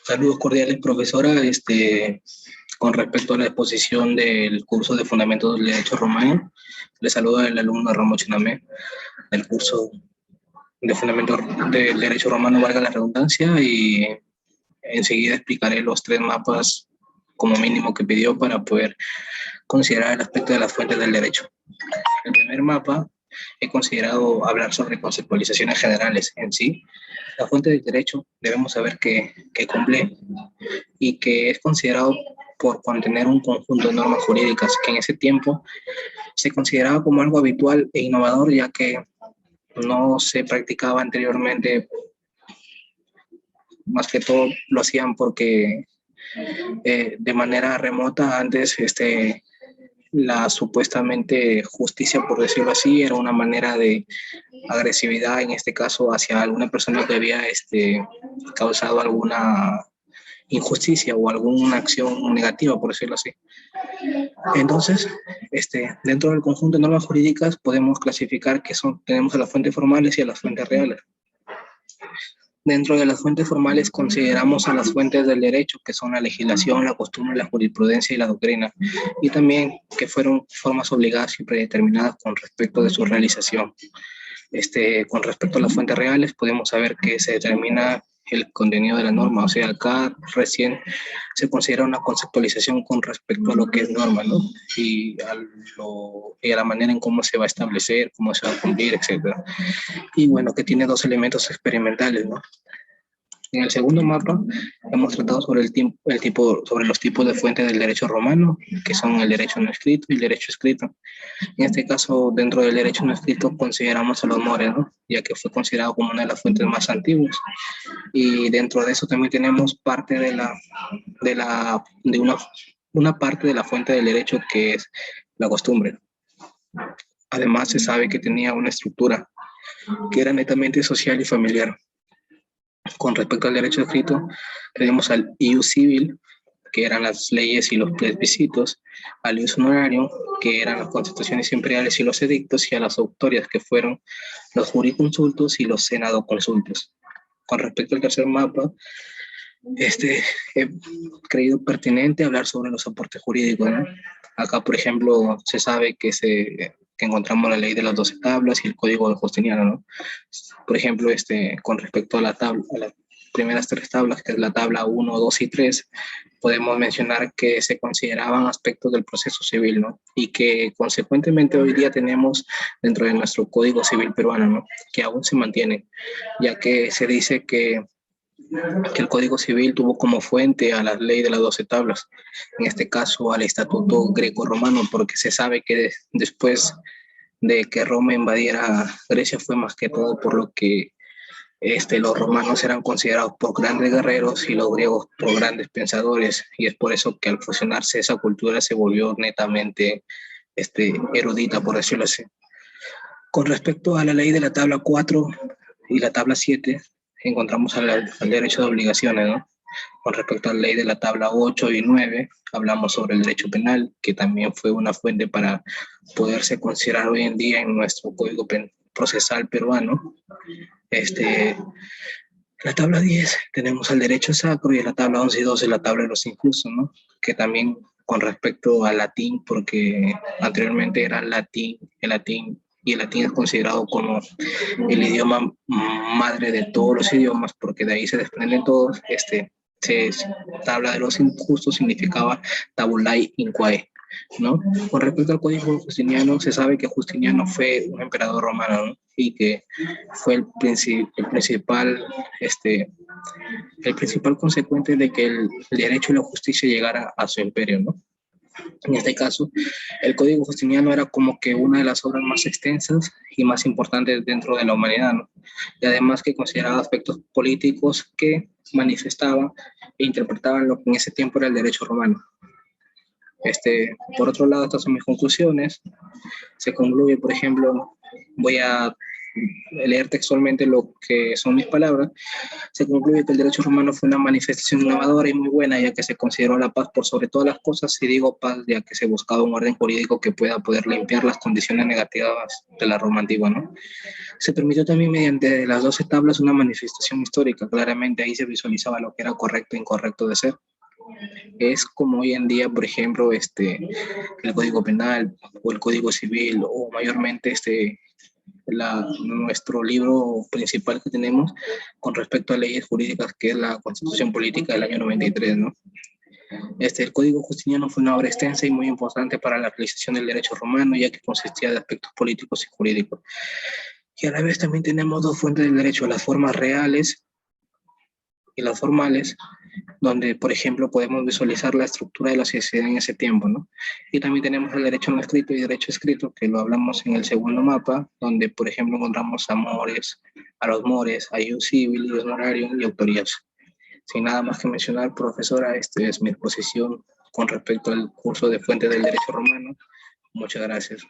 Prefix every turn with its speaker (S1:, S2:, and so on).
S1: Saludos cordiales, profesora. Con respecto a la exposición del curso de Fundamentos del Derecho Romano, le saluda el alumno Ramón Chinamé del curso de Fundamentos del Derecho Romano, valga la redundancia, y enseguida explicaré los tres mapas como mínimo que pidió para poder considerar el aspecto de las fuentes del derecho. El primer mapa he considerado hablar sobre conceptualizaciones generales en sí. La fuente del derecho debemos saber que cumple y que es considerado por contener un conjunto de normas jurídicas que en ese tiempo se consideraba como algo habitual e innovador, ya que no se practicaba anteriormente. Más que todo lo hacían porque de manera remota antes la supuestamente justicia, por decirlo así, era una manera de agresividad, en este caso, hacia alguna persona que había causado alguna injusticia o alguna acción negativa, por decirlo así. Entonces, dentro del conjunto de normas jurídicas podemos clasificar que tenemos a las fuentes formales y a las fuentes reales. Dentro de las fuentes formales consideramos a las fuentes del derecho, que son la legislación, la costumbre, la jurisprudencia y la doctrina, y también que fueron formas obligadas y predeterminadas con respecto de su realización. Con respecto a las fuentes reales, podemos saber que se determina el contenido de la norma, o sea, acá recién se considera una conceptualización con respecto a lo que es norma, ¿no? Y a la manera en cómo se va a establecer, cómo se va a cumplir, etc. Y bueno, que tiene dos elementos experimentales, ¿no? En el segundo mapa hemos tratado sobre sobre los tipos de fuentes del derecho romano, que son el derecho no escrito y el derecho escrito. En este caso, dentro del derecho no escrito consideramos a los mores, ¿no? Ya que fue considerado como una de las fuentes más antiguas. Y dentro de eso también tenemos parte de una parte de la fuente del derecho, que es la costumbre. Además, se sabe que tenía una estructura que era netamente social y familiar. Con respecto al derecho escrito, tenemos al ius civil, que eran las leyes y los plebiscitos, al ius honorarium, que eran las constituciones imperiales y los edictos, y a las auctorias, que fueron los juriconsultos y los senadoconsultos. Con respecto al tercer mapa, he creído pertinente hablar sobre los aportes jurídicos, ¿no? Acá, por ejemplo, se sabe que encontramos la ley de las 12 tablas y el código de Justiniano, ¿no? Por ejemplo, con respecto a las primeras tres tablas, que es la tabla 1, 2 y 3, podemos mencionar que se consideraban aspectos del proceso civil, ¿no? Y que consecuentemente hoy día tenemos dentro de nuestro Código Civil peruano, ¿no? Que aún se mantiene, ya que se dice que el Código Civil tuvo como fuente a la ley de las 12 tablas, en este caso al Estatuto Greco-Romano, porque se sabe que después de que Roma invadiera Grecia fue más que todo por lo que los romanos eran considerados por grandes guerreros y los griegos por grandes pensadores, y es por eso que al fusionarse esa cultura se volvió netamente erudita, por decirlo así. Con respecto a la ley de la tabla 4 y la tabla 7, encontramos al derecho de obligaciones, ¿no? Con respecto a la ley de la tabla 8 y 9, hablamos sobre el derecho penal, que también fue una fuente para poderse considerar hoy en día en nuestro Código Procesal peruano. La tabla 10 tenemos al derecho sacro, y en la tabla 11 y 12 la tabla de los injustos, ¿no? Que también con respecto al latín, porque anteriormente era el latín, y el latín es considerado como el idioma madre de todos los idiomas, porque de ahí se desprenden todos. Tabla de los injustos significaba tabulae inquae, ¿no? Con respecto al código justiniano, se sabe que Justiniano fue un emperador romano, ¿no? Y que fue el principal consecuente de que el derecho y la justicia llegara a su imperio, ¿no? En este caso, el Código Justiniano era como que una de las obras más extensas y más importantes dentro de la humanidad, ¿no? Y además que consideraba aspectos políticos que manifestaban e interpretaban lo que en ese tiempo era el derecho romano. Por otro lado, estas son mis conclusiones. Se concluye, por ejemplo, voy a leer textualmente lo que son mis palabras, se concluye que el derecho romano fue una manifestación innovadora y muy buena, ya que se consideró la paz por sobre todas las cosas, y digo paz, ya que se buscaba un orden jurídico que pueda poder limpiar las condiciones negativas de la Roma antigua, ¿no? Se permitió también mediante las 12 tablas una manifestación histórica, claramente ahí se visualizaba lo que era correcto e incorrecto de ser. Es como hoy en día, por ejemplo, el Código Penal o el Código Civil, o mayormente nuestro libro principal que tenemos con respecto a leyes jurídicas, que es la Constitución Política del año 93, ¿no? El Código Justiniano fue una obra extensa y muy importante para la realización del derecho romano, ya que consistía de aspectos políticos y jurídicos. Y a la vez también tenemos dos fuentes del derecho, las formas reales y las formales, donde, por ejemplo, podemos visualizar la estructura de la sociedad en ese tiempo, ¿no? Y también tenemos el derecho no escrito y derecho escrito, que lo hablamos en el segundo mapa, donde, por ejemplo, encontramos a los mores, a ius civil, ius honorarium y autorías. Sin nada más que mencionar, profesora, esta es mi exposición con respecto al curso de Fuentes del Derecho Romano. Muchas gracias.